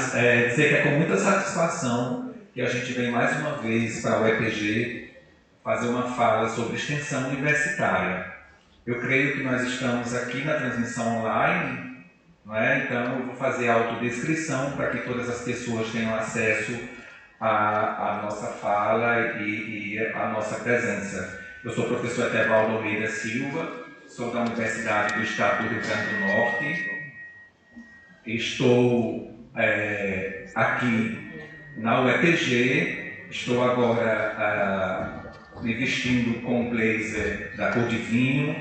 Mas dizer que é com muita satisfação que a gente vem mais uma vez para o EPG fazer uma fala sobre extensão universitária. Eu creio que nós estamos aqui na transmissão online, não é? Então eu vou fazer a autodescrição para que todas as pessoas tenham acesso à nossa fala e à nossa presença. Eu sou o professor Etevaldo Almeida Silva, sou da Universidade do Estado do Rio Grande do Norte. Estou aqui na UEPG, estou agora me vestindo com blazer da cor de vinho,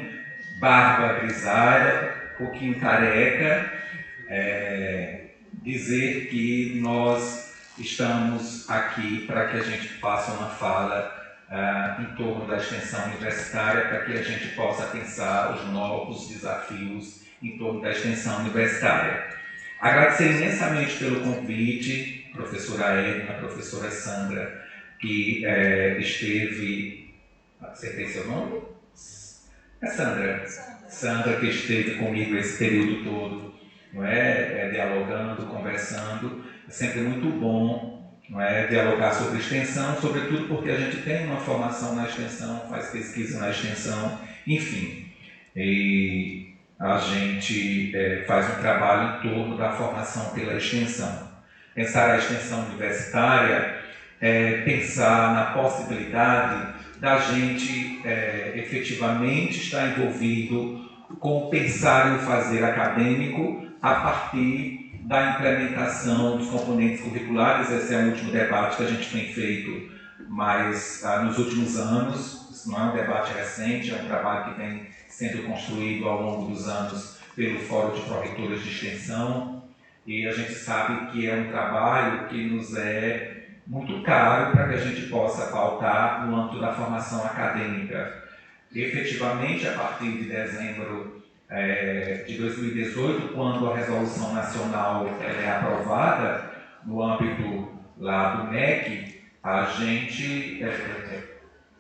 barba grisalha, um pouquinho careca, dizer que nós estamos aqui para que a gente faça uma fala em torno da extensão universitária, para que a gente possa pensar os novos desafios em torno da extensão universitária. Agradecer imensamente pelo convite, professora Edna, professora Sandra, que esteve... Acertei seu nome? É Sandra. Sandra, que esteve comigo esse período todo, não é? Dialogando, conversando. É sempre muito bom, não é? Dialogar sobre extensão, sobretudo porque a gente tem uma formação na extensão, faz pesquisa na extensão, enfim. E a gente faz um trabalho em torno da formação pela extensão. Pensar a extensão universitária é pensar na possibilidade da gente efetivamente estar envolvido com o pensar e o fazer acadêmico a partir da implementação dos componentes curriculares. Esse é o último debate que a gente tem feito, mas nos últimos anos, isso não é um debate recente, é um trabalho que vem sendo construído ao longo dos anos pelo Fórum de Pró-Reitores de Extensão, e a gente sabe que é um trabalho que nos é muito caro para que a gente possa pautar no âmbito da formação acadêmica. E, efetivamente, a partir de dezembro de 2018, quando a Resolução Nacional é aprovada, no âmbito lá do MEC, a gente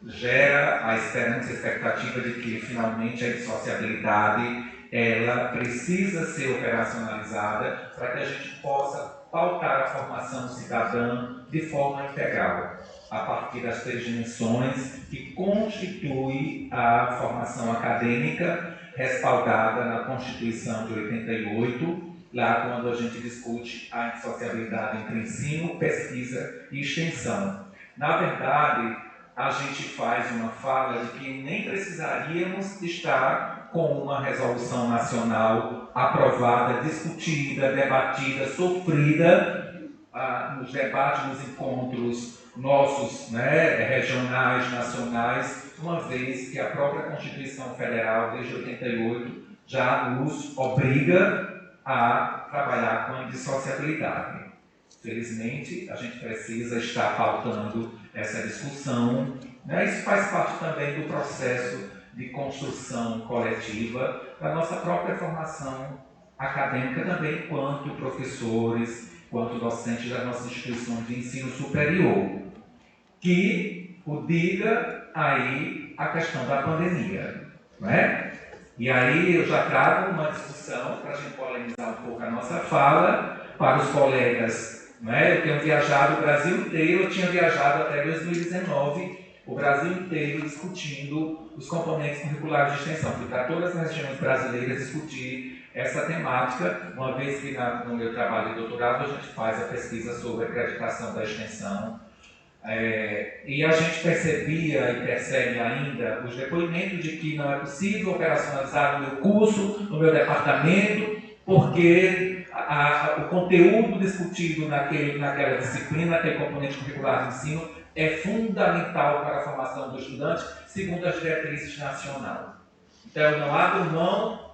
gera a esperança e expectativa de que, finalmente, a indissociabilidade ela precisa ser operacionalizada para que a gente possa pautar a formação cidadã de forma integral, a partir das três dimensões que constituem a formação acadêmica respaldada na Constituição de 88, lá quando a gente discute a indissociabilidade entre ensino, pesquisa e extensão. Na verdade, a gente faz uma fala de que nem precisaríamos estar com uma resolução nacional aprovada, discutida, debatida, sofrida nos debates, nos encontros nossos, regionais, nacionais, uma vez que a própria Constituição Federal, desde 88, já nos obriga a trabalhar com a indissociabilidade. Felizmente, a gente precisa estar pautando essa discussão. Isso faz parte também do processo de construção coletiva da nossa própria formação acadêmica também, enquanto professores, enquanto docentes das nossas instituições de ensino superior, que o diga aí a questão da pandemia, não é? E aí eu já trago uma discussão para a gente polemizar um pouco a nossa fala para os colegas, não é? Eu tenho viajado o Brasil inteiro, eu tinha viajado até 2019, o Brasil inteiro discutindo os componentes curriculares de extensão, fui para todas as regiões brasileiras discutir essa temática, uma vez que no meu trabalho de doutorado a gente faz a pesquisa sobre a acreditação da extensão. E a gente percebia e percebe ainda os depoimentos de que não é possível operacionalizar no meu curso, no meu departamento, porque o conteúdo discutido naquela disciplina, naquele componente curricular de ensino, é fundamental para a formação do estudante, segundo as diretrizes nacionais. Então, eu não abro mão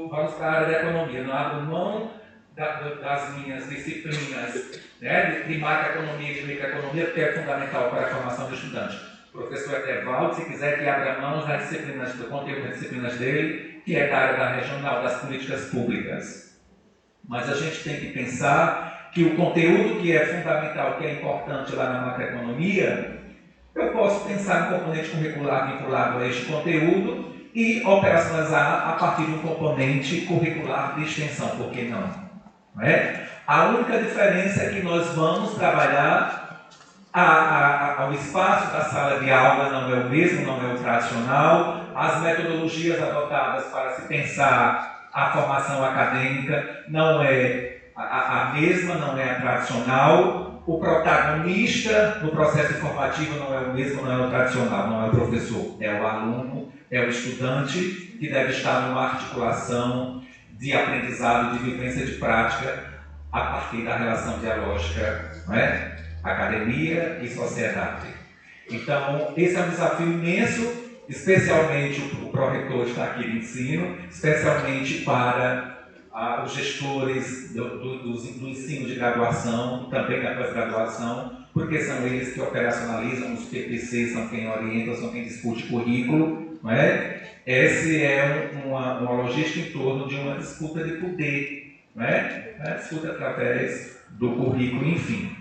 vamos para a área da economia, não abro mão das minhas disciplinas, de macroeconomia e de microeconomia, porque é fundamental para a formação do estudante. O professor Etevaldo, se quiser que abra mão das disciplinas, do conteúdo das disciplinas dele, que é da área da regional, das políticas públicas. Mas a gente tem que pensar que o conteúdo que é fundamental, que é importante lá na macroeconomia, eu posso pensar no componente curricular vinculado a este conteúdo e operacionalizar a partir de um componente curricular de extensão, por que não? não é? A única diferença é que nós vamos trabalhar o espaço da sala de aula não é o mesmo, não é o tradicional, as metodologias adotadas para se pensar a formação acadêmica não é a mesma, não é a tradicional, o protagonista no processo formativo não é o mesmo, não é o tradicional, não é o professor, é o aluno, é o estudante que deve estar numa articulação de aprendizado, de vivência de prática a partir da relação dialógica, não é? Academia e sociedade. Então, esse é um desafio imenso, especialmente o pró-reitor está aqui de ensino, especialmente para os gestores do ensino de graduação, também da pós-graduação, porque são eles que operacionalizam, os PPCs são quem orientam, são quem discute currículo, não é? Essa é uma logística em torno de uma disputa de poder, não é? A disputa através do currículo, enfim.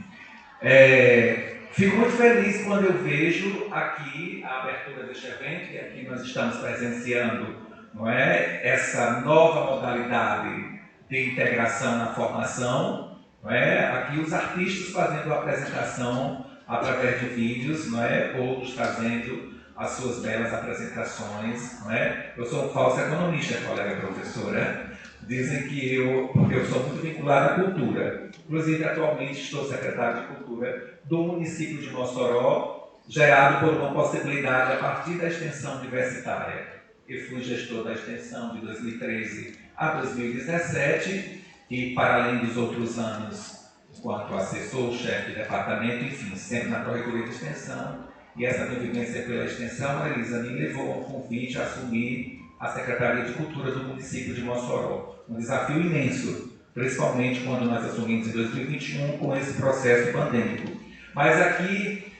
Fico muito feliz quando eu vejo aqui a abertura deste evento, e aqui nós estamos presenciando, não é, essa nova modalidade de integração na formação, não é? Aqui os artistas fazendo a apresentação através de vídeos, não é? Outros trazendo as suas belas apresentações, não é? Eu sou um falso economista, colega professora. Dizem que porque eu sou muito vinculado à cultura. Inclusive, atualmente estou secretário de Cultura do município de Mossoró, gerado por uma possibilidade a partir da extensão universitária. Eu fui gestor da extensão de 2013 a 2017 e, para além dos outros anos, enquanto assessor, chefe de departamento, enfim, sempre na Pró-Reitoria de Extensão. E essa minha vivência pela extensão, a Elisa me levou ao convite a assumir a Secretaria de Cultura do município de Mossoró. Um desafio imenso, principalmente quando nós assumimos em 2021 com esse processo pandêmico. Mas aqui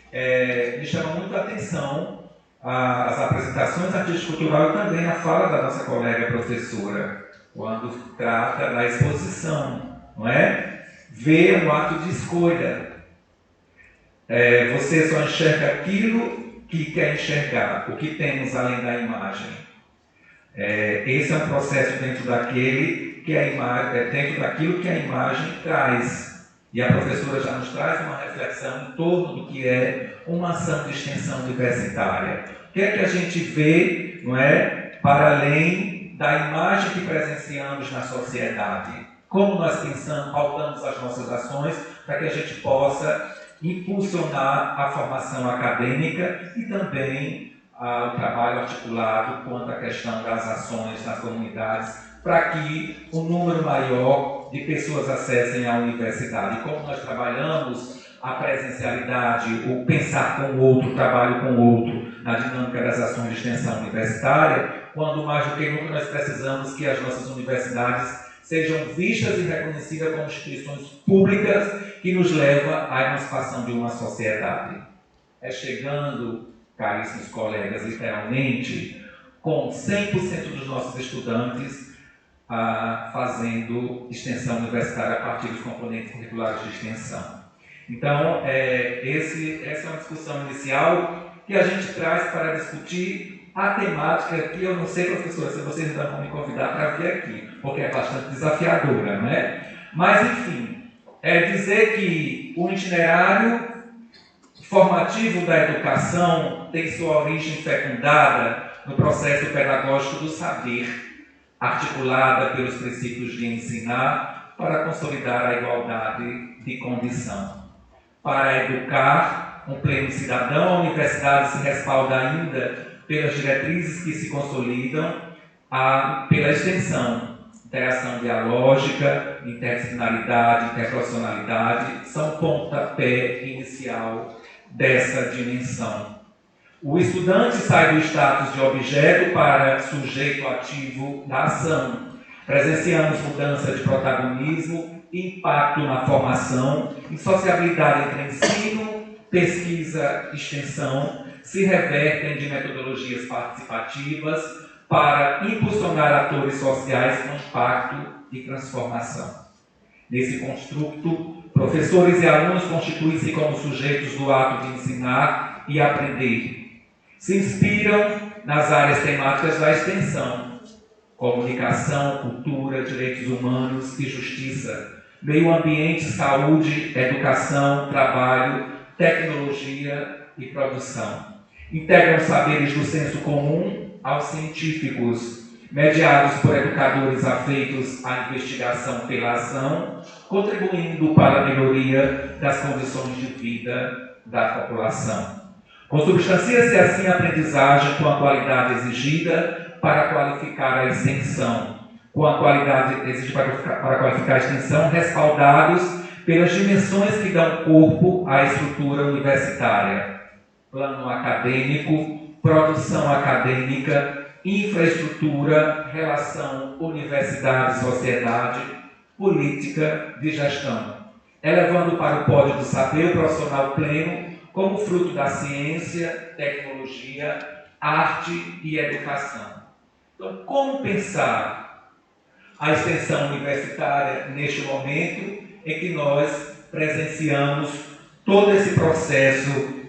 me chama muito a atenção as apresentações artístico-cultural e também a fala da nossa colega professora, quando trata da exposição, não é? Ver um ato de escolha. Você só enxerga aquilo que quer enxergar, o que temos além da imagem. Esse é um processo dentro daquilo que a imagem traz. E a professora já nos traz uma reflexão em torno do que é uma ação de extensão universitária. O que é que a gente vê, não é, para além da imagem que presenciamos na sociedade? Como nós pensamos, pautamos as nossas ações para que a gente possa impulsionar a formação acadêmica e também o trabalho articulado quanto à questão das ações nas comunidades, para que um número maior de pessoas acessem a universidade. Como nós trabalhamos a presencialidade, o pensar com o outro, o trabalho com o outro, na dinâmica das ações de extensão universitária, quando mais do que nunca nós precisamos que as nossas universidades sejam vistas e reconhecidas como instituições públicas que nos levam à emancipação de uma sociedade. Chegando, caríssimos colegas, literalmente, com 100% dos nossos estudantes fazendo extensão universitária a partir dos componentes curriculares de extensão. Então, essa é uma discussão inicial que a gente traz para discutir a temática que eu não sei, professora, se vocês ainda vão me convidar para vir aqui, porque é bastante desafiadora, não é? Mas, enfim, dizer que o itinerário formativo da educação tem sua origem fecundada no processo pedagógico do saber, articulada pelos princípios de ensinar para consolidar a igualdade de condição. Para educar um pleno cidadão, a universidade se respalda ainda pelas diretrizes que se consolidam pela extensão, interação dialógica, interdisciplinaridade, interprofissionalidade, são pontapé inicial dessa dimensão. O estudante sai do status de objeto para sujeito ativo da ação. Presenciamos mudança de protagonismo, impacto na formação, insociabilidade entre ensino, pesquisa e extensão, se revertem de metodologias participativas para impulsionar atores sociais com impacto e transformação. Nesse construto, professores e alunos constituem-se como sujeitos do ato de ensinar e aprender. Se inspiram nas áreas temáticas da extensão, comunicação, cultura, direitos humanos e justiça, meio ambiente, saúde, educação, trabalho, tecnologia e produção. Integram saberes do senso comum aos científicos, mediados por educadores afeitos à investigação pela ação, contribuindo para a melhoria das condições de vida da população. Consubstancia-se assim a aprendizagem com a qualidade exigida para qualificar a extensão, com a qualidade exigida para qualificar a extensão, respaldados pelas dimensões que dão corpo à estrutura universitária: plano acadêmico, produção acadêmica, infraestrutura, relação universidade-sociedade, política de gestão, elevando para o pódio do saber o profissional pleno como fruto da ciência, tecnologia, arte e educação. Então, como pensar a extensão universitária neste momento em que nós presenciamos todo esse processo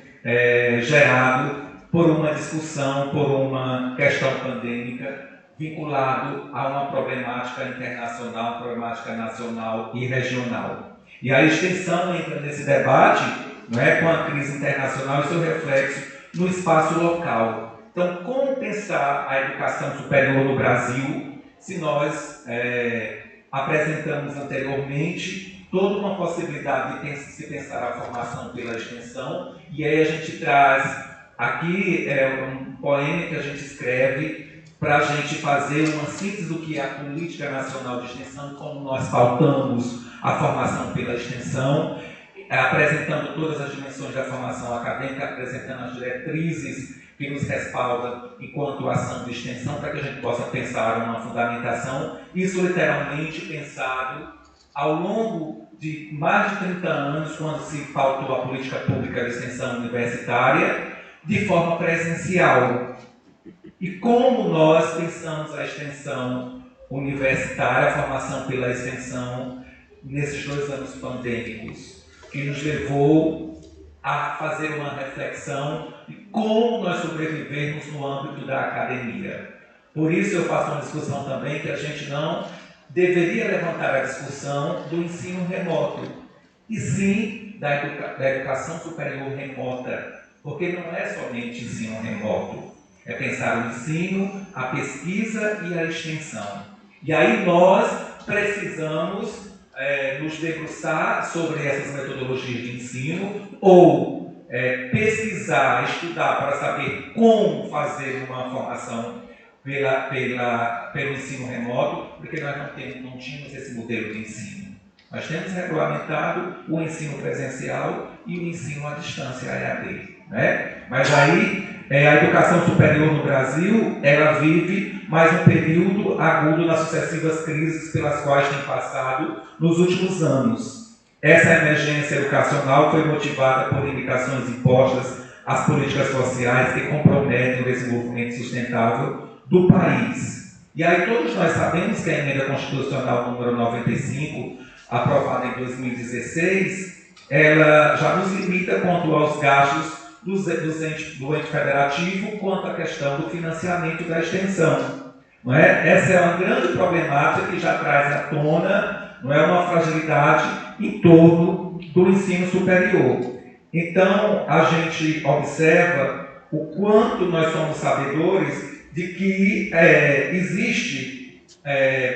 gerado por uma discussão, por uma questão pandêmica, vinculado a uma problemática internacional, problemática nacional e regional. E a extensão entra nesse debate, não é, com a crise internacional e seu reflexo no espaço local. Então, como pensar a educação superior no Brasil se nós apresentamos anteriormente toda uma possibilidade de se pensar a formação pela extensão, e aí a gente traz aqui um poema que a gente escreve para a gente fazer uma síntese do que é a política nacional de extensão, como nós pautamos a formação pela extensão, apresentando todas as dimensões da formação acadêmica, apresentando as diretrizes que nos respaldam enquanto ação de extensão, para que a gente possa pensar uma fundamentação, isso literalmente pensado ao longo de mais de 30 anos, quando se pautou a política pública de extensão universitária, de forma presencial. E como nós pensamos a extensão universitária, a formação pela extensão, nesses 2 anos pandêmicos, que nos levou a fazer uma reflexão de como nós sobrevivemos no âmbito da academia. Por isso eu faço uma discussão também que a gente não deveria levantar a discussão do ensino remoto, e sim da educação superior remota, porque não é somente ensino remoto, é pensar o ensino, a pesquisa e a extensão. E aí nós precisamos nos debruçar sobre essas metodologias de ensino, ou pesquisar, estudar para saber como fazer uma formação pelo ensino remoto, porque nós não tínhamos esse modelo de ensino. Nós temos regulamentado o ensino presencial e o ensino à distância, a EAD. Né? Mas aí a educação superior no Brasil, ela vive mais um período agudo nas sucessivas crises pelas quais tem passado nos últimos anos. Essa emergência educacional foi motivada por indicações impostas às políticas sociais que comprometem o desenvolvimento sustentável do país. E aí todos nós sabemos que a emenda constitucional número 95, aprovada em 2016, ela já nos limita quanto aos gastos do ente federativo quanto à questão do financiamento da extensão. Não é? Essa é uma grande problemática que já traz à tona, não é, uma fragilidade em torno do ensino superior. Então, a gente observa o quanto nós somos sabedores de que existe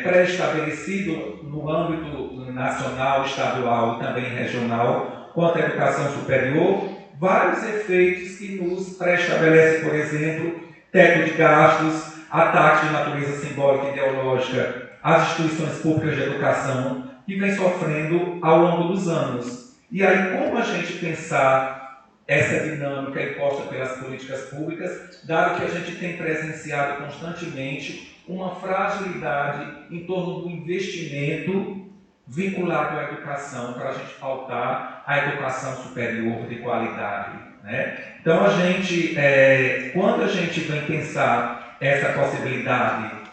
pré-estabelecido no âmbito nacional, estadual e também regional, quanto à educação superior, vários efeitos que nos pré-estabelecem, por exemplo, teto de gastos, ataques de natureza simbólica e ideológica às instituições públicas de educação, que vem sofrendo ao longo dos anos. E aí, como a gente pensar essa dinâmica imposta pelas políticas públicas, dado que a gente tem presenciado constantemente uma fragilidade em torno do investimento vinculado à educação, para a gente pautar a educação superior de qualidade. Né? Então, quando a gente vem pensar essa possibilidade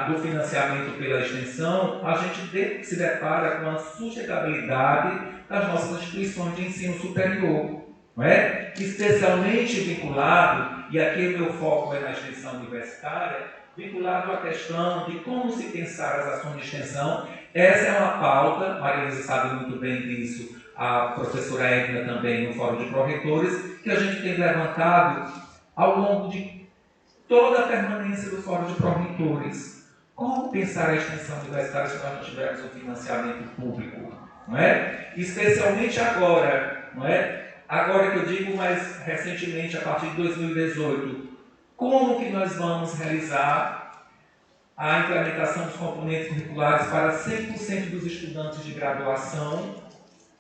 do financiamento pela extensão, a gente se depara com a sustentabilidade das nossas instituições de ensino superior, não é? Especialmente vinculado, e aqui o meu foco é na extensão universitária, vinculado à questão de como se pensar as ações de extensão. Essa é uma pauta, Maria Luísa sabe muito bem disso, a professora Edna também no Fórum de Pró-Reitores, que a gente tem levantado ao longo de toda a permanência do Fórum de Pró-Reitores. Como pensar a extensão universitária se nós não tivermos um financiamento público? Não é? Especialmente agora, não é? Agora que eu digo, mais recentemente, a partir de 2018, como que nós vamos realizar a implementação dos componentes curriculares para 100% dos estudantes de graduação,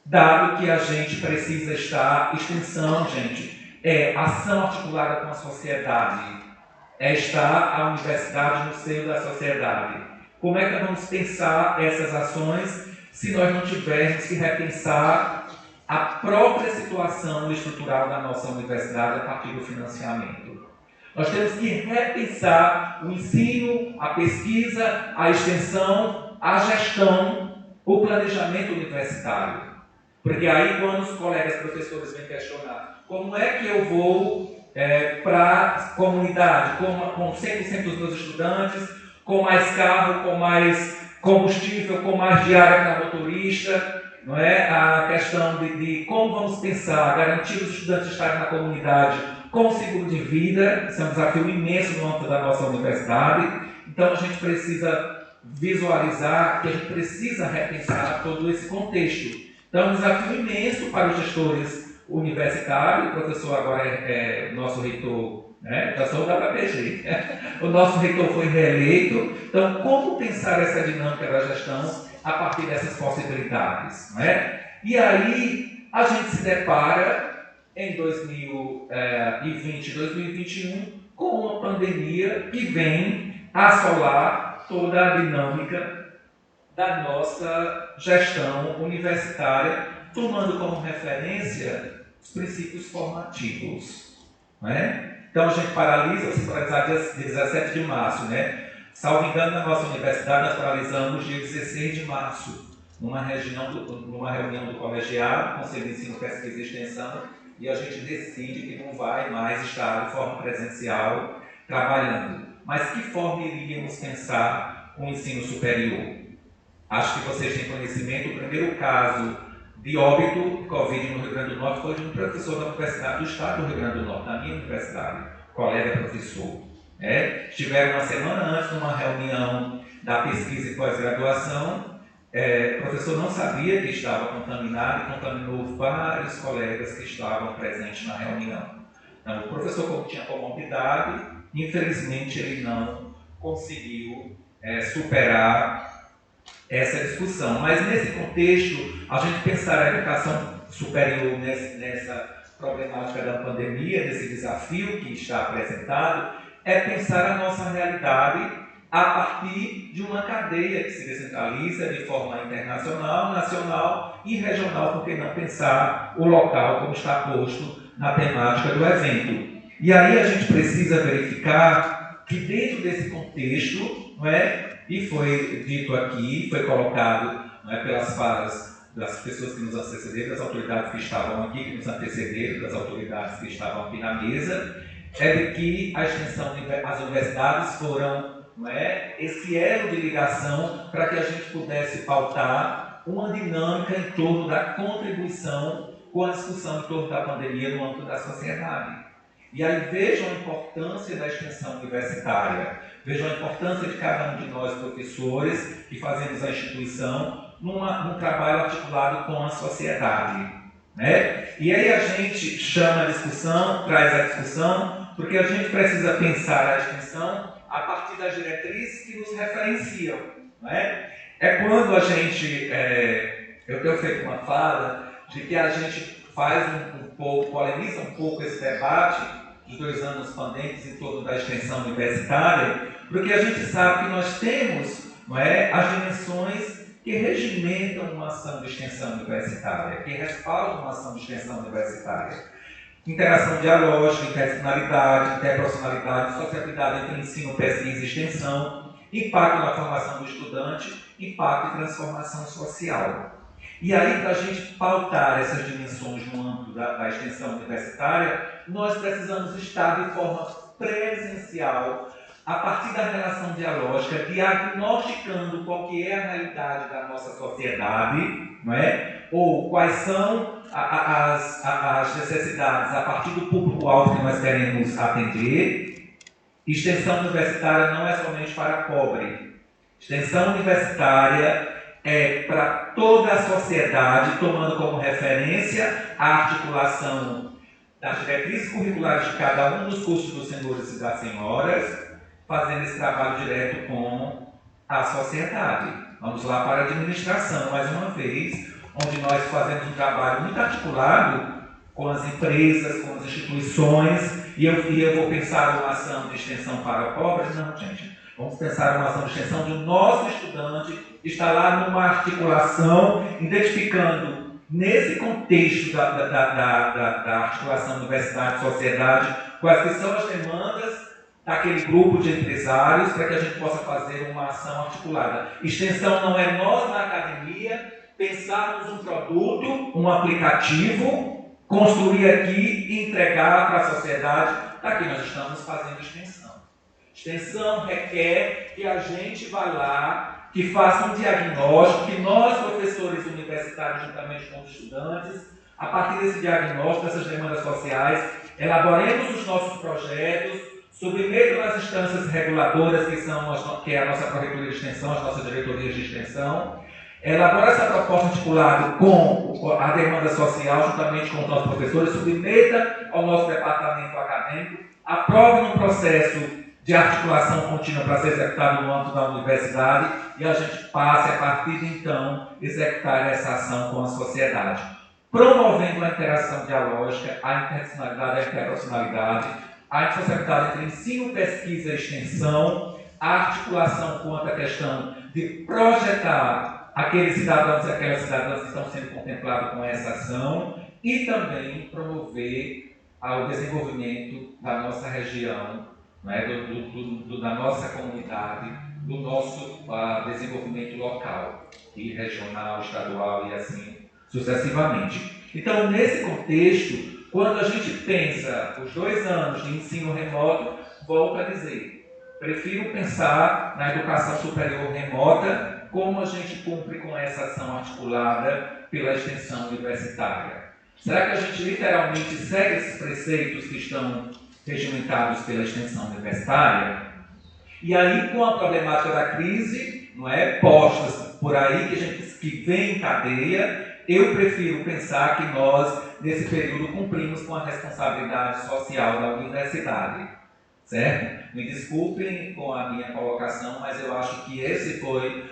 dado que a gente precisa estar, extensão, gente, é ação articulada com a sociedade, é estar a universidade no seio da sociedade. Como é que nós vamos pensar essas ações se nós não tivermos que repensar a própria situação estrutural da nossa universidade a partir do financiamento? Nós temos que repensar o ensino, a pesquisa, a extensão, a gestão, o planejamento universitário. Porque aí, quando os colegas professores vêm questionar como é que eu vou para a comunidade com 100% dos meus estudantes, com mais carro, com mais combustível, com mais diária para motorista, não é? A questão de como vamos pensar, garantir os estudantes estarem na comunidade com seguro de vida, isso é um desafio imenso no âmbito da nossa universidade. Então a gente precisa visualizar que a gente precisa repensar todo esse contexto. Então é um desafio imenso para os gestores universitários. O professor agora é nosso reitor, né? Eu sou da UFPG. O nosso reitor foi reeleito. Então, como pensar essa dinâmica da gestão a partir dessas possibilidades? Não é? E aí, a gente se depara em 2020, 2021, com uma pandemia que vem assolar toda a dinâmica da nossa gestão universitária, tomando como referência os princípios formativos. Não é? Então, a gente paralisa, se paralisar dia 17 de março, né? Salvo engano, na nossa universidade, nós paralisamos dia 16 de março, numa reunião do colegiado, Conselho de Ensino, Pesquisa e Extensão, e a gente decide que não vai mais estar de forma presencial trabalhando. Mas que forma iríamos pensar o ensino superior? Acho que vocês têm conhecimento, o primeiro caso de óbito de Covid no Rio Grande do Norte foi de um professor da Universidade do Estado do Rio Grande do Norte, da minha universidade, colega professor. Estiveram uma semana antes, numa reunião da pesquisa e pós-graduação, o professor não sabia que estava contaminado e contaminou vários colegas que estavam presentes na reunião. Então, o professor, como tinha comorbidade, infelizmente ele não conseguiu superar essa discussão. Mas nesse contexto, a gente pensar a educação superior nessa problemática da pandemia, nesse desafio que está apresentado, é pensar a nossa realidade a partir de uma cadeia que se descentraliza de forma internacional, nacional e regional, por que não pensar o local como está posto na temática do evento. E aí a gente precisa verificar que dentro desse contexto, não é, e foi dito aqui, foi colocado, não é, pelas falas das pessoas que nos antecederam, das autoridades que estavam aqui, que nos antecederam, das autoridades que estavam aqui na mesa, é de que a extensão, as universidades foram, não é, esse elo de ligação para que a gente pudesse pautar uma dinâmica em torno da contribuição com a discussão em torno da pandemia no âmbito da sociedade. E aí vejam a importância da extensão universitária, vejam a importância de cada um de nós professores que fazemos a instituição num trabalho articulado com a sociedade. Né? E aí a gente chama a discussão, traz a discussão, porque a gente precisa pensar a extensão a partir das diretrizes que nos referenciam. Né? É quando a gente, eu tenho feito uma fala de que a gente faz um pouco, polemiza um pouco esse debate dos 2 anos pendentes em torno da extensão universitária, porque a gente sabe que nós temos, não é, as dimensões que regimentam uma ação de extensão universitária, que respaldam uma ação de extensão universitária. Interação dialógica, interdisciplinaridade, interprofissionalidade, sociabilidade entre ensino, pesquisa e extensão, impacto na formação do estudante, impacto e transformação social. E aí, para a gente pautar essas dimensões no âmbito da extensão universitária, nós precisamos estar de forma presencial a partir da relação dialógica, diagnosticando qual que é a realidade da nossa sociedade, não é? Ou quais são as necessidades a partir do público-alvo que nós queremos atender. Extensão universitária não é somente para pobre. Extensão universitária é para toda a sociedade, tomando como referência a articulação das diretrizes curriculares de cada um dos cursos dos senhores e das senhoras, fazendo esse trabalho direto com a sociedade. Vamos lá para a administração, mais uma vez, onde nós fazemos um trabalho muito articulado com as empresas, com as instituições, e eu vou pensar uma ação de extensão para pobres? Não, gente. Vamos pensar uma ação de extensão de um nosso estudante estar lá numa articulação, identificando, nesse contexto da articulação universidade-sociedade, quais que são as demandas daquele grupo de empresários, para que a gente possa fazer uma ação articulada. Extensão não é nós, na academia, pensarmos um produto, um aplicativo, construir aqui e entregar para a sociedade. Daqui nós estamos fazendo extensão. Extensão requer que a gente vá lá, que faça um diagnóstico, que nós, professores universitários, juntamente com os estudantes, a partir desse diagnóstico, dessas demandas sociais, elaboremos os nossos projetos, submetam às instâncias reguladoras, que é a nossa Pró-Reitoria de Extensão, as nossas diretorias de extensão, elabora essa proposta articulada com a demanda social, juntamente com os nossos professores, submeta ao nosso departamento acadêmico, aprove um processo de articulação contínua para ser executado no âmbito da universidade e a gente passe, a partir de então, executar essa ação com a sociedade, promovendo a interação dialógica, a interdisciplinaridade, a interprofissionalidade, a interseção entre ensino, pesquisa e extensão, a articulação quanto à questão de projetar aqueles cidadãos e aquelas cidadãs que estão sendo contemplados com essa ação e também promover o desenvolvimento da nossa região, né, da nossa comunidade, do nosso desenvolvimento local, e regional, estadual e assim sucessivamente. Então, nesse contexto, quando a gente pensa os 2 anos de ensino remoto, volto a dizer, prefiro pensar na educação superior remota, como a gente cumpre com essa ação articulada pela extensão universitária. Será que a gente literalmente segue esses preceitos que estão regimentados pela extensão universitária? E aí, com a problemática da crise, não é, postas por aí, que vem em cadeia, eu prefiro pensar que nós, nesse período, cumprimos com a responsabilidade social da universidade. Certo? Me desculpem com a minha colocação, mas eu acho que esse foi,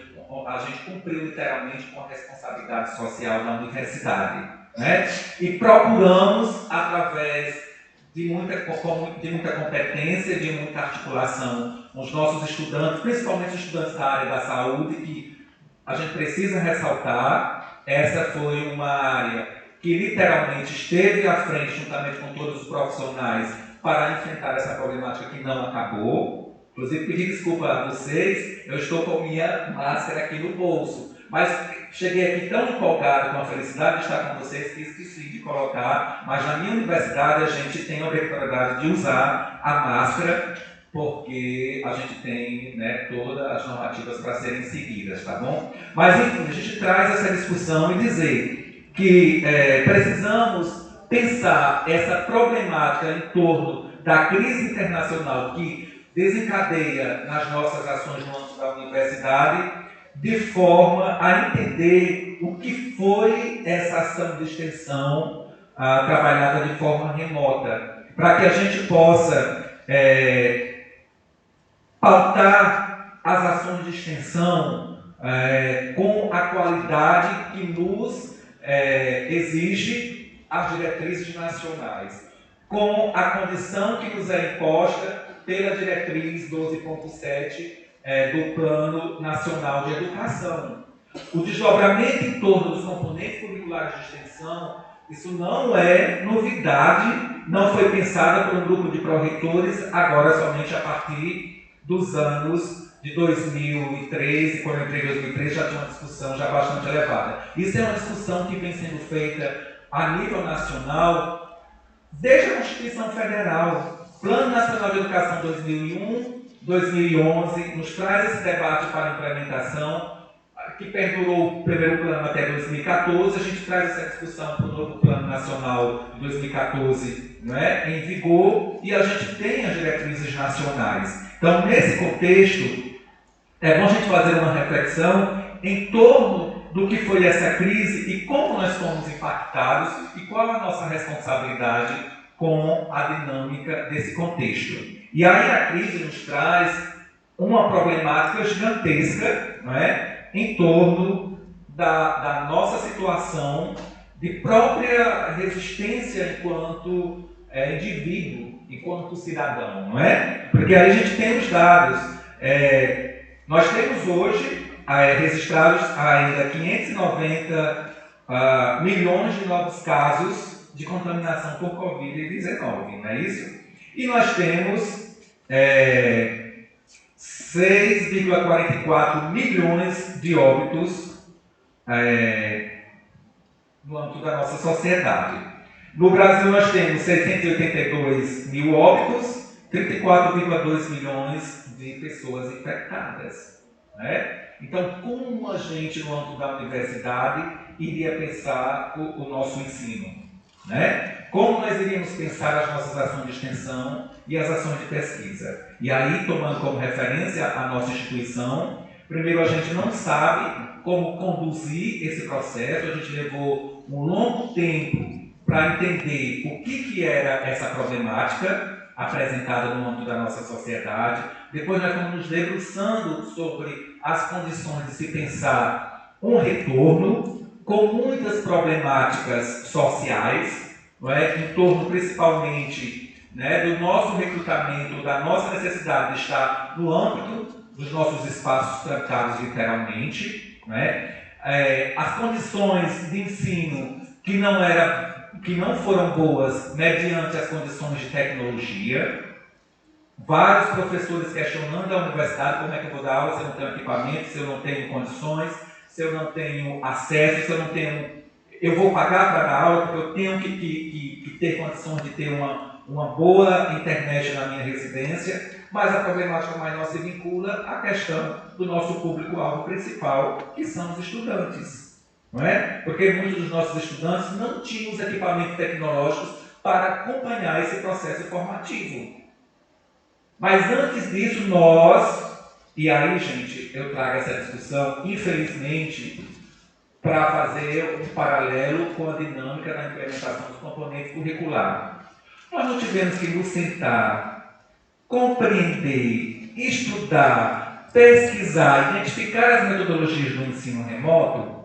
a gente cumpriu literalmente com a responsabilidade social da universidade, né? E procuramos, através de muita competência, de muita articulação com os nossos estudantes, principalmente os estudantes da área da saúde, que a gente precisa ressaltar, essa foi uma área que literalmente esteve à frente, juntamente com todos os profissionais, para enfrentar essa problemática que não acabou. Inclusive, pedir desculpa a vocês, eu estou com minha máscara aqui no bolso. Mas cheguei aqui tão empolgado com a felicidade de estar com vocês que esqueci de colocar. Mas na minha universidade a gente tem a obrigatoriedade de usar a máscara, porque a gente tem, né, todas as normativas para serem seguidas, tá bom? Mas enfim, a gente traz essa discussão e dizer que precisamos pensar essa problemática em torno da crise internacional que desencadeia nas nossas ações no âmbito da universidade, de forma a entender o que foi essa ação de extensão trabalhada de forma remota, para que a gente possa pautar as ações de extensão com a qualidade que nos exige as diretrizes nacionais, com a condição que nos é imposta pela diretriz 12.7 do Plano Nacional de Educação. O desdobramento em torno dos componentes curriculares de extensão, isso não é novidade, não foi pensada por um grupo de pró-reitores agora somente a partir dos anos de 2013, quando eu entrei em 2013 já tinha uma discussão já bastante elevada. Isso é uma discussão que vem sendo feita a nível nacional desde a Constituição Federal. Plano Nacional de Educação 2001, 2011, nos traz esse debate para a implementação, que perdurou o primeiro plano até 2014, a gente traz essa discussão para o novo Plano Nacional de 2014, não é, em vigor, e a gente tem as diretrizes nacionais. Então, nesse contexto, é bom a gente fazer uma reflexão em torno do que foi essa crise e como nós fomos impactados e qual a nossa responsabilidade com a dinâmica desse contexto. E aí a crise nos traz uma problemática gigantesca, não é? Em torno da nossa situação de própria resistência enquanto indivíduo, enquanto cidadão, não é? Porque aí a gente tem os dados. Nós temos hoje registrados ainda 590 milhões de novos casos de contaminação por Covid-19, não é isso? E nós temos 6,44 milhões de óbitos no âmbito da nossa sociedade. No Brasil, nós temos 682 mil óbitos, 34,2 milhões de pessoas infectadas. Né? Então, como a gente, no âmbito da universidade, iria pensar o nosso ensino? Né? Como nós iríamos pensar as nossas ações de extensão e as ações de pesquisa? E aí, tomando como referência a nossa instituição, primeiro a gente não sabe como conduzir esse processo, a gente levou um longo tempo para entender o que era essa problemática apresentada no âmbito da nossa sociedade. Depois nós fomos nos debruçando sobre as condições de se pensar um retorno, com muitas problemáticas sociais, não é? Em torno principalmente, né, do nosso recrutamento, da nossa necessidade de estar no âmbito dos nossos espaços trancados literalmente, não é? As condições de ensino que não foram boas mediante as condições de tecnologia, vários professores questionando a universidade: como é que eu vou dar aula se eu não tenho equipamento, se eu não tenho condições, se eu não tenho acesso, se eu não tenho... Eu vou pagar para dar aula porque eu tenho que ter condições de ter uma boa internet na minha residência, mas a problemática maior se vincula à questão do nosso público-alvo principal, que são os estudantes. Não é? Porque muitos dos nossos estudantes não tinham os equipamentos tecnológicos para acompanhar esse processo formativo. Mas antes disso, e aí, gente, eu trago essa discussão, infelizmente, para fazer um paralelo com a dinâmica da implementação dos componentes curriculares. Nós não tivemos que nos sentar, compreender, estudar, pesquisar, identificar as metodologias do ensino remoto.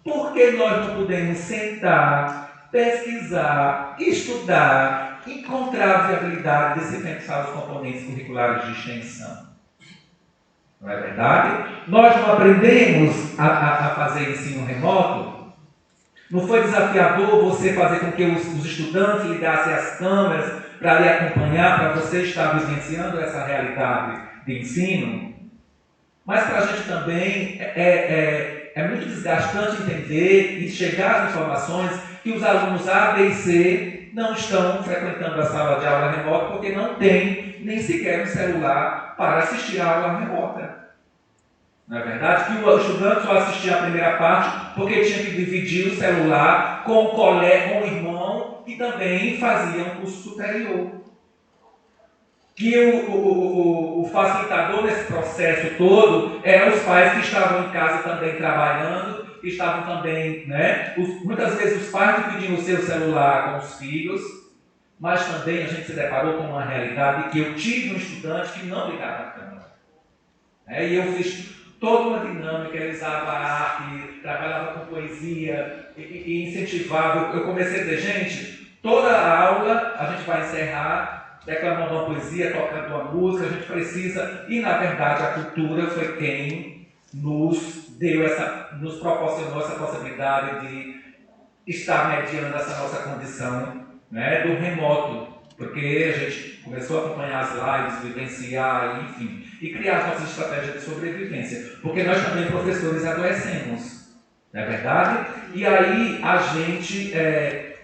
Por que nós não podemos sentar, pesquisar, estudar, encontrar a viabilidade de se pensar os componentes curriculares de extensão? Não é verdade? Nós não aprendemos a fazer ensino remoto? Não foi desafiador você fazer com que os estudantes ligassem as câmeras para lhe acompanhar, para você estar vivenciando essa realidade de ensino? Mas para a gente também é muito desgastante entender e chegar às informações que os alunos A, B e C não estão frequentando a sala de aula remota porque não tem nem sequer um celular para assistir a aula remota. Não é verdade? Que o estudante só assistia a primeira parte porque tinha que dividir o celular com o colega, com o irmão, que também fazia um curso superior. Que o facilitador nesse processo todo eram os pais que estavam em casa também trabalhando, que estavam também, né? Muitas vezes os pais dividiam o seu celular com os filhos, mas também a gente se deparou com uma realidade que eu tive um estudante que não ligava a câmera. E eu fiz toda uma dinâmica, ele usava arte, trabalhava com poesia e incentivava. Eu comecei a dizer: gente, toda a aula a gente vai encerrar declamando uma poesia, tocando uma música, a gente precisa, e na verdade a cultura foi quem nos proporcionou essa possibilidade de estar mediando essa nossa condição, né, do remoto, porque a gente começou a acompanhar as lives, vivenciar, enfim, e criar as nossas estratégias de sobrevivência, porque nós também, professores, adoecemos, não é verdade? E aí a gente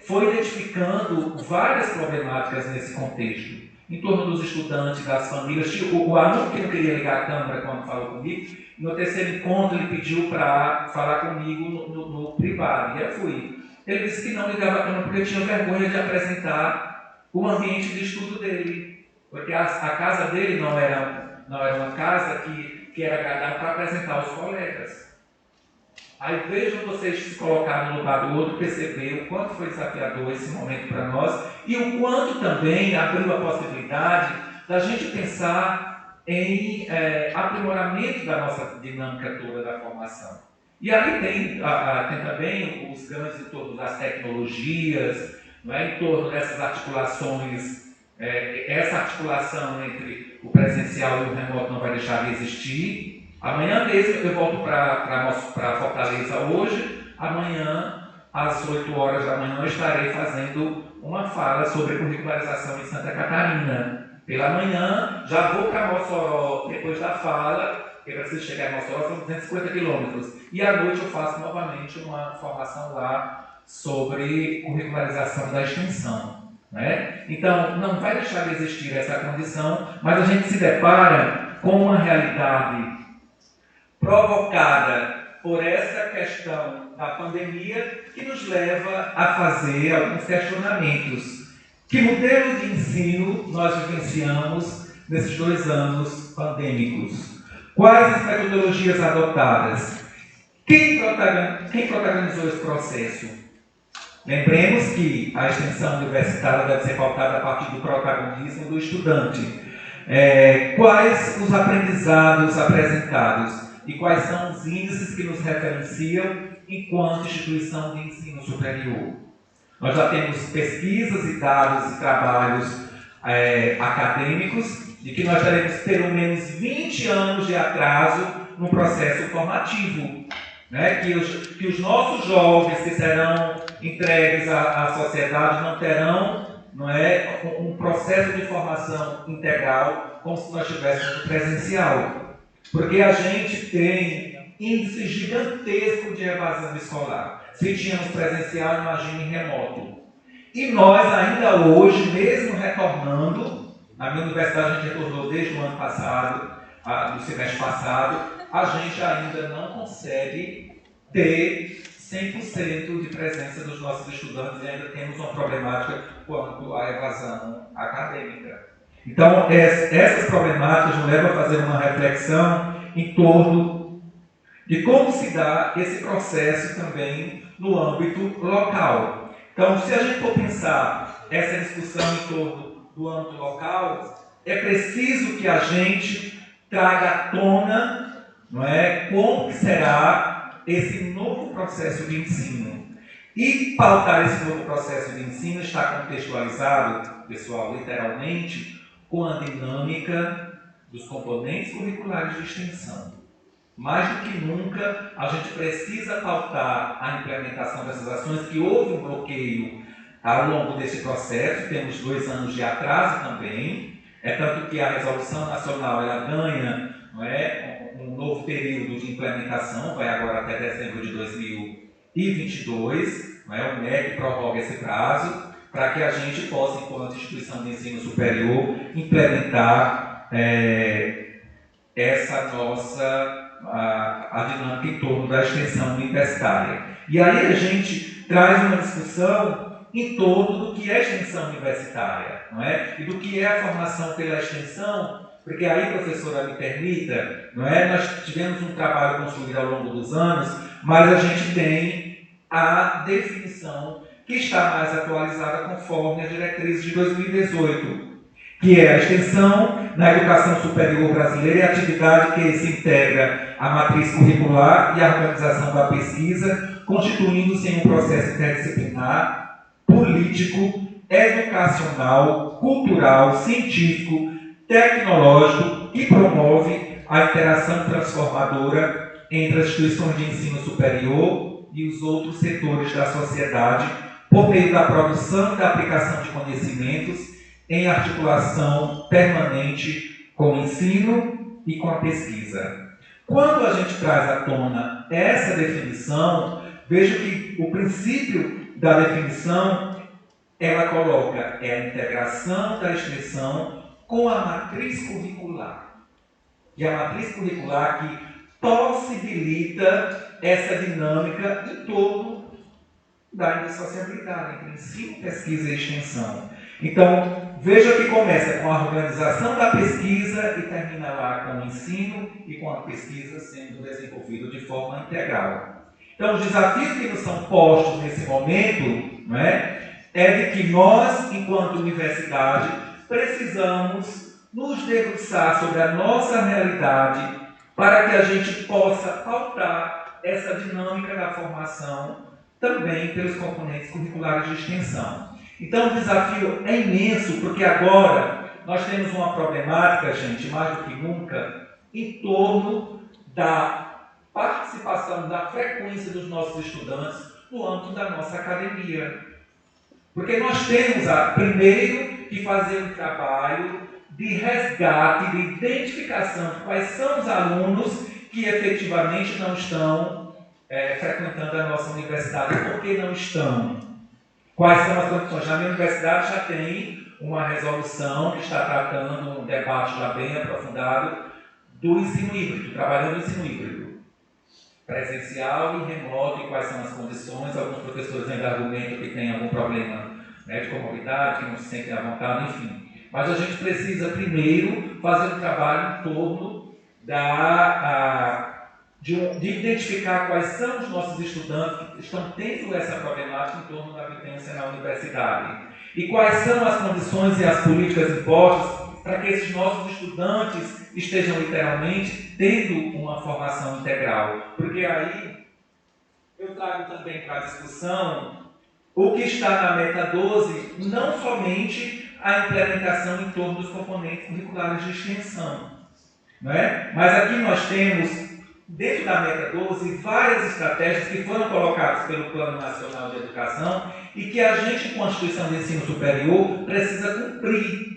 foi identificando várias problemáticas nesse contexto. em torno dos estudantes, das famílias. O aluno que não queria ligar a câmera quando falou comigo, no terceiro encontro ele pediu para falar comigo no privado, e eu fui. Ele disse que não ligava a câmera porque tinha vergonha de apresentar o ambiente de estudo dele, porque a casa dele não era uma casa que era agradável para apresentar os colegas. Aí vejam vocês se colocar no lugar do outro, perceber o quanto foi desafiador esse momento para nós e o quanto também abriu a possibilidade da gente pensar em aprimoramento da nossa dinâmica toda da formação. E ali tem também os ganhos em torno das tecnologias, não é? Em torno dessas articulações, essa articulação entre o presencial e o remoto não vai deixar de existir. Amanhã mesmo eu volto para Fortaleza hoje. Amanhã, às 8 horas da manhã, eu estarei fazendo uma fala sobre curricularização em Santa Catarina. Pela manhã, já vou para Mossoró depois da fala, porque eu preciso chegar em Mossoró, são 250 quilômetros. E à noite eu faço novamente uma formação lá sobre curricularização da extensão. Né? Então, não vai deixar de existir essa condição, mas a gente se depara com uma realidade provocada por essa questão da pandemia que nos leva a fazer alguns questionamentos. Que modelo de ensino nós vivenciamos nesses 2 anos pandêmicos? Quais as metodologias adotadas? Quem protagonizou esse processo? Lembremos que a extensão universitária deve ser pautada a partir do protagonismo do estudante. Quais os aprendizados apresentados? E quais são os índices que nos referenciam enquanto instituição de ensino superior? Nós já temos pesquisas e dados e trabalhos acadêmicos de que nós teremos pelo menos 20 anos de atraso no processo formativo. Né? Que os nossos jovens que serão entregues à sociedade não terão um processo de formação integral como se nós estivéssemos no presencial. Porque a gente tem índice gigantesco de evasão escolar. Se tínhamos presencial, imagine remoto. E nós ainda hoje, mesmo retornando, na minha universidade a gente retornou desde o ano passado, do semestre passado, a gente ainda não consegue ter 100% de presença dos nossos estudantes e ainda temos uma problemática quanto à evasão acadêmica. Então, essas problemáticas nos levam a fazer uma reflexão em torno de como se dá esse processo também no âmbito local. Então, se a gente for pensar essa discussão em torno do âmbito local, é preciso que a gente traga à tona, não é, como será esse novo processo de ensino. E pautar esse novo processo de ensino está contextualizado, pessoal, literalmente, com a dinâmica dos componentes curriculares de extensão. Mais do que nunca, a gente precisa pautar a implementação dessas ações, que houve um bloqueio ao longo desse processo, temos 2 anos de atraso também, tanto que a resolução nacional ela ganha um novo período de implementação, vai agora até dezembro de 2022, o MEC prorroga esse prazo, para que a gente possa, enquanto instituição de ensino superior, implementar essa nossa a dinâmica em torno da extensão universitária. E aí a gente traz uma discussão em torno do que é extensão universitária, não é? E do que é a formação pela extensão, porque aí, professora, me permita, não é? Nós tivemos um trabalho construído ao longo dos anos, mas a gente tem a definição que está mais atualizada conforme as diretrizes de 2018, que é a extensão na educação superior brasileira e a atividade que se integra à matriz curricular e à organização da pesquisa, constituindo-se em um processo interdisciplinar, político, educacional, cultural, científico, tecnológico que promove a interação transformadora entre as instituições de ensino superior e os outros setores da sociedade, por meio da produção e da aplicação de conhecimentos em articulação permanente com o ensino e com a pesquisa. Quando a gente traz à tona essa definição, veja que o princípio da definição ela coloca a integração da extensão com a matriz curricular. E a matriz curricular que possibilita essa dinâmica em torno da indissociabilidade entre ensino, pesquisa e extensão. Então, veja que começa com a organização da pesquisa e termina lá com o ensino e com a pesquisa sendo desenvolvida de forma integral. Então, os desafios que nos são postos nesse momento, não é de que nós, enquanto universidade, precisamos nos debruçar sobre a nossa realidade para que a gente possa pautar essa dinâmica da formação também pelos componentes curriculares de extensão. Então, o desafio é imenso, porque agora nós temos uma problemática, gente, mais do que nunca, em torno da participação, da frequência dos nossos estudantes no âmbito da nossa academia. Porque nós temos, primeiro, que fazer um trabalho de resgate, de identificação de quais são os alunos que efetivamente não estão frequentando a nossa universidade. Por que não estão? Quais são as condições? Na minha universidade já tem uma resolução que está tratando um debate já bem aprofundado do ensino híbrido, trabalhando no ensino híbrido. Presencial e remoto, e quais são as condições. Alguns professores ainda argumentam que tem algum problema de comorbidade, que não se sentem à vontade, enfim. Mas a gente precisa primeiro fazer um trabalho em torno de identificar quais são os nossos estudantes que estão tendo essa problemática em torno da vivência na universidade. E quais são as condições e as políticas impostas para que esses nossos estudantes estejam literalmente tendo uma formação integral. Porque aí eu trago também para a discussão o que está na Meta 12, não somente a implementação em torno dos componentes curriculares de extensão, não é? Mas aqui nós temos, dentro da Meta 12, várias estratégias que foram colocadas pelo Plano Nacional de Educação e que a gente, com a instituição de ensino superior, precisa cumprir.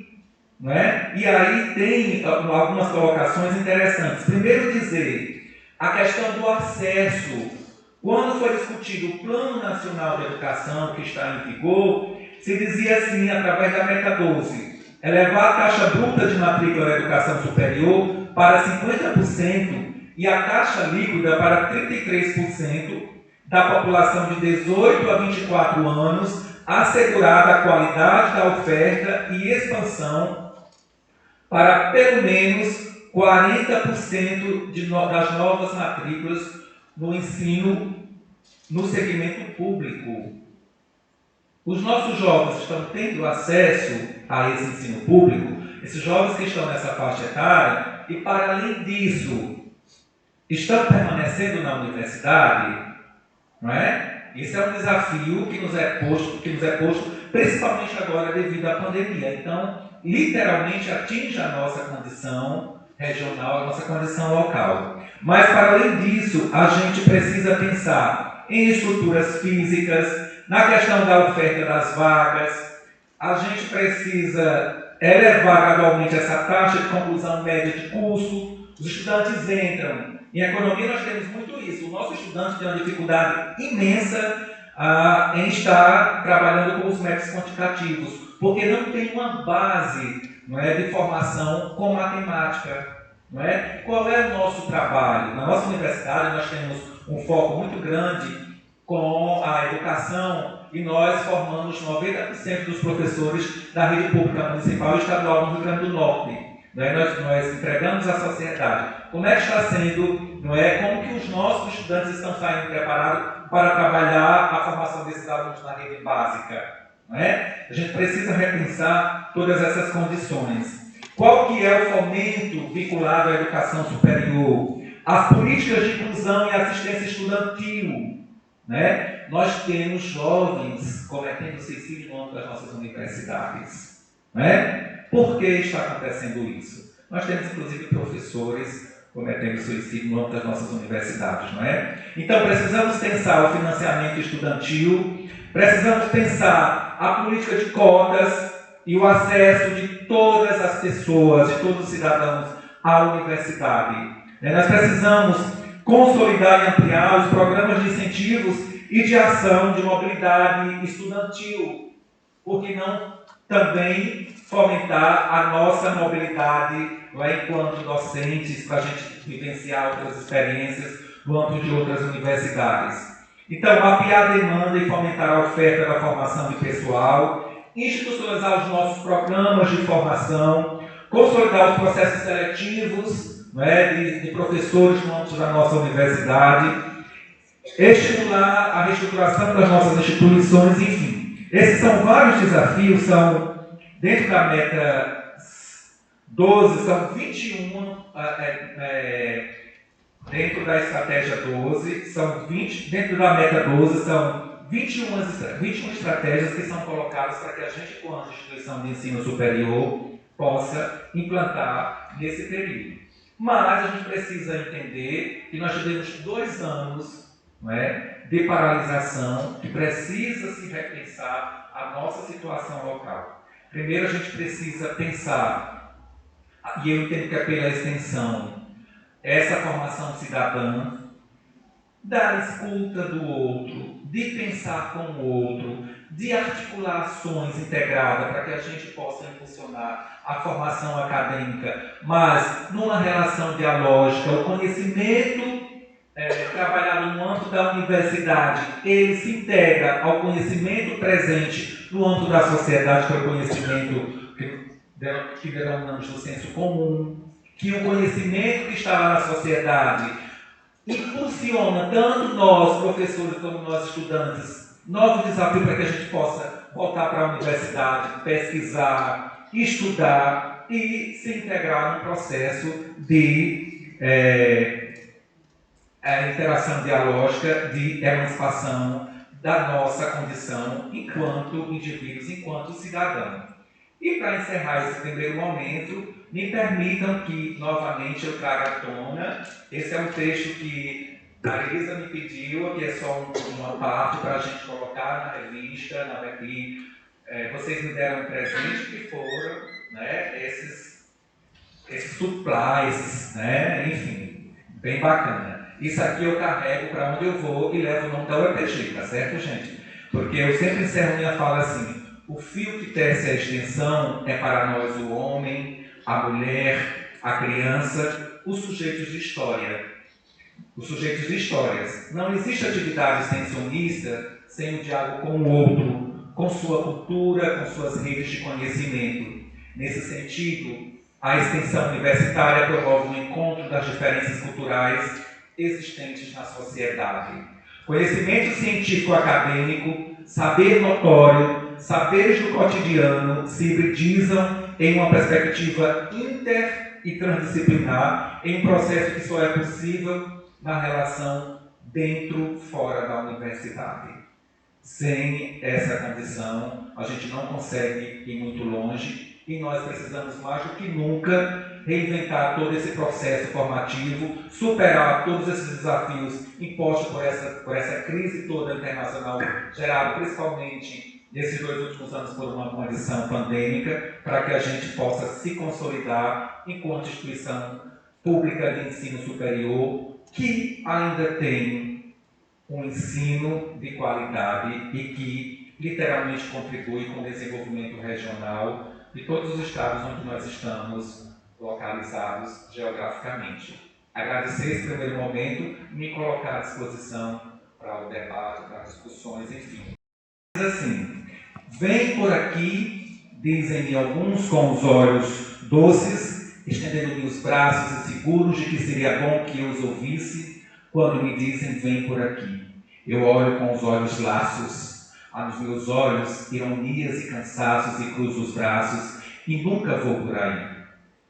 Não é? E aí tem algumas colocações interessantes. Primeiro dizer, a questão do acesso. Quando foi discutido o Plano Nacional de Educação, que está em vigor, se dizia assim, através da Meta 12, elevar a taxa bruta de matrícula da educação superior para 50% e a taxa líquida para 33% da população de 18 a 24 anos, assegurada a qualidade da oferta e expansão para pelo menos 40% das novas matrículas no ensino no segmento público. Os nossos jovens estão tendo acesso a esse ensino público, esses jovens que estão nessa faixa etária, e para além disso, estão permanecendo na universidade, não é? Isso é um desafio que nos é posto, principalmente agora devido à pandemia. Então, literalmente atinge a nossa condição regional, a nossa condição local. Mas, para além disso, a gente precisa pensar em estruturas físicas, na questão da oferta das vagas. A gente precisa elevar gradualmente essa taxa de conclusão média de curso. Os estudantes entram. Em economia nós temos muito isso. O nosso estudante tem uma dificuldade imensa em estar trabalhando com os métodos quantitativos, porque não tem uma base, não é, de formação com matemática. Não é? Qual é o nosso trabalho? Na nossa universidade nós temos um foco muito grande com a educação e nós formamos 90% dos professores da rede pública municipal e estadual no Rio Grande do Norte. Não é? Nós entregamos à sociedade. Como é que está sendo, não é? Como que os nossos estudantes estão saindo preparados para trabalhar a formação desses alunos na rede básica? Não é? A gente precisa repensar todas essas condições. Qual que é o fomento vinculado à educação superior? As políticas de inclusão e assistência estudantil. Né? Nós temos jovens cometendo suicídio no âmbito das nossas universidades. Né? Por que está acontecendo isso? Nós temos, inclusive, professores cometendo suicídio no âmbito das nossas universidades. Não é? Então, precisamos pensar o financiamento estudantil, precisamos pensar a política de cotas e o acesso de todas as pessoas, de todos os cidadãos à universidade. Nós precisamos consolidar e ampliar os programas de incentivos e de ação de mobilidade estudantil. por que não também fomentar a nossa mobilidade enquanto docentes, para a gente vivenciar outras experiências no âmbito de outras universidades. Então, mapear a demanda e fomentar a oferta da formação de pessoal, institucionalizar os nossos programas de formação, consolidar os processos seletivos de professores no âmbito da nossa universidade, estimular a reestruturação das nossas instituições, enfim. Esses são vários desafios, são, dentro da meta 12, são 21, dentro da estratégia 12, são 20, dentro da meta 12, são 21 estratégias que são colocadas para que a gente, como instituição de ensino superior, possa implantar nesse período. Mas a gente precisa entender que nós tivemos 2 anos de paralisação, que precisa se repensar a nossa situação local. Primeiro, a gente precisa pensar, e eu entendo que é pela extensão, essa formação cidadã, da escuta do outro, de pensar com o outro, de articular ações integradas para que a gente possa impulsionar a formação acadêmica, mas numa relação dialógica, o conhecimento trabalhado no âmbito da universidade, ele se integra ao conhecimento presente no âmbito da sociedade, que é o conhecimento que denominamos do senso comum, que o conhecimento que está lá na sociedade impulsiona tanto nós, professores, como nós, estudantes, novo desafio para que a gente possa voltar para a universidade, pesquisar, estudar e se integrar no processo de interação dialógica, de emancipação da nossa condição enquanto indivíduos, enquanto cidadãos. E para encerrar esse primeiro momento, me permitam que novamente eu traga à tona. Esse é um texto que a Arisa me pediu, que é só uma parte para a gente colocar na revista, vocês me deram um presente que foram esses supplies, enfim, bem bacana. Isso aqui eu carrego para onde eu vou e levo o nome da UEPG, tá certo, gente? Porque eu sempre encerro minha fala assim: o fio que tece a extensão é para nós o homem, a mulher, a criança, os sujeitos de história. Os sujeitos de histórias. Não existe atividade extensionista sem o diálogo com o outro, com sua cultura, com suas redes de conhecimento. Nesse sentido, a extensão universitária promove o encontro das diferenças culturais existentes na sociedade. Conhecimento científico acadêmico, saber notório, saberes do cotidiano se hibridizam em uma perspectiva inter e transdisciplinar, em um processo que só é possível na relação dentro-fora da universidade. Sem essa condição, a gente não consegue ir muito longe e nós precisamos, mais do que nunca, reinventar todo esse processo formativo, superar todos esses desafios impostos por essa crise toda internacional, gerada principalmente nesses 2 últimos anos por uma condição pandêmica, para que a gente possa se consolidar enquanto instituição pública de ensino superior, que ainda tem um ensino de qualidade e que literalmente contribui com o desenvolvimento regional de todos os estados onde nós estamos localizados geograficamente. Agradecer esse primeiro momento e me colocar à disposição para o debate, para as discussões, enfim. Assim, vem por aqui, dizem-me alguns com os olhos doces, estendendo-me os braços e seguros de que seria bom que eu os ouvisse quando me dizem vem por aqui. Eu olho com os olhos laços, aos meus olhos ironias e cansaços e cruzo os braços e nunca vou por aí.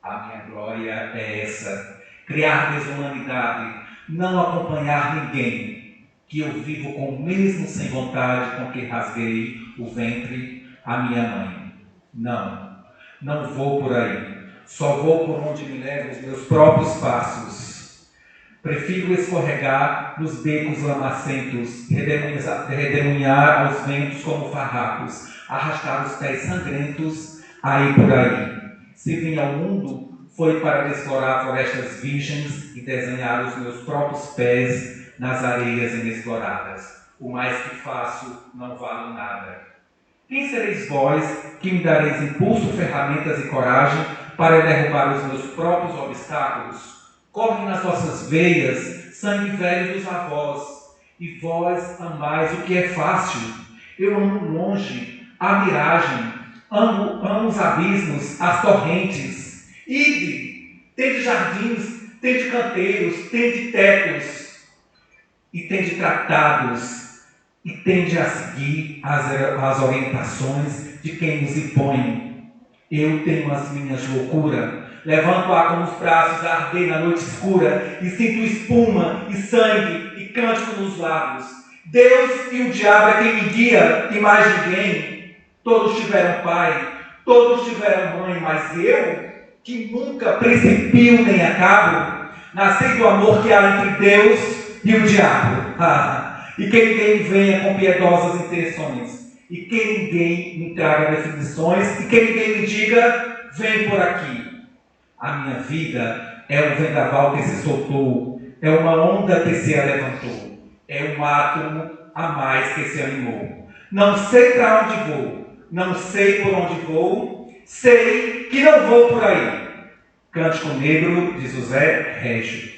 A minha glória é essa, criar desumanidade, não acompanhar ninguém, que eu vivo com o mesmo sem vontade com que rasguei o ventre a minha mãe. Não vou por aí, só vou por onde me levam os meus próprios passos. Prefiro escorregar nos becos lamacentos, redemoinhar aos ventos como farrapos, arrastar os pés sangrentos aí por aí. Se vim ao mundo, foi para explorar florestas virgens e desenhar os meus próprios pés nas areias inexploradas. O mais que faço não vale nada. Quem sereis vós que me dareis impulso, ferramentas e coragem para derrubar os meus próprios obstáculos? Corre nas vossas veias sangue velho dos avós, e vós amais o que é fácil. Eu amo longe a miragem, amo os abismos, as torrentes. Ide, tende jardins, tende canteiros, tende tetos, e tende tratados, e tende a seguir as orientações de quem nos impõe. Eu tenho as minhas loucuras, levanto-a com os braços a arder na noite escura, e sinto espuma, e sangue, e cântico nos lábios. Deus e o diabo é quem me guia, e mais ninguém. Todos tiveram pai, todos tiveram mãe, mas eu, que nunca principio nem acabo, nasci do amor que há entre Deus e o diabo. E que ninguém venha com piedosas intenções, e que ninguém me traga definições, e que ninguém me diga, vem por aqui. A minha vida é um vendaval que se soltou, é uma onda que se levantou, é um átomo a mais que se animou. Não sei para onde vou, não sei por onde vou, sei que não vou por aí. Cântico Negro de José Régio.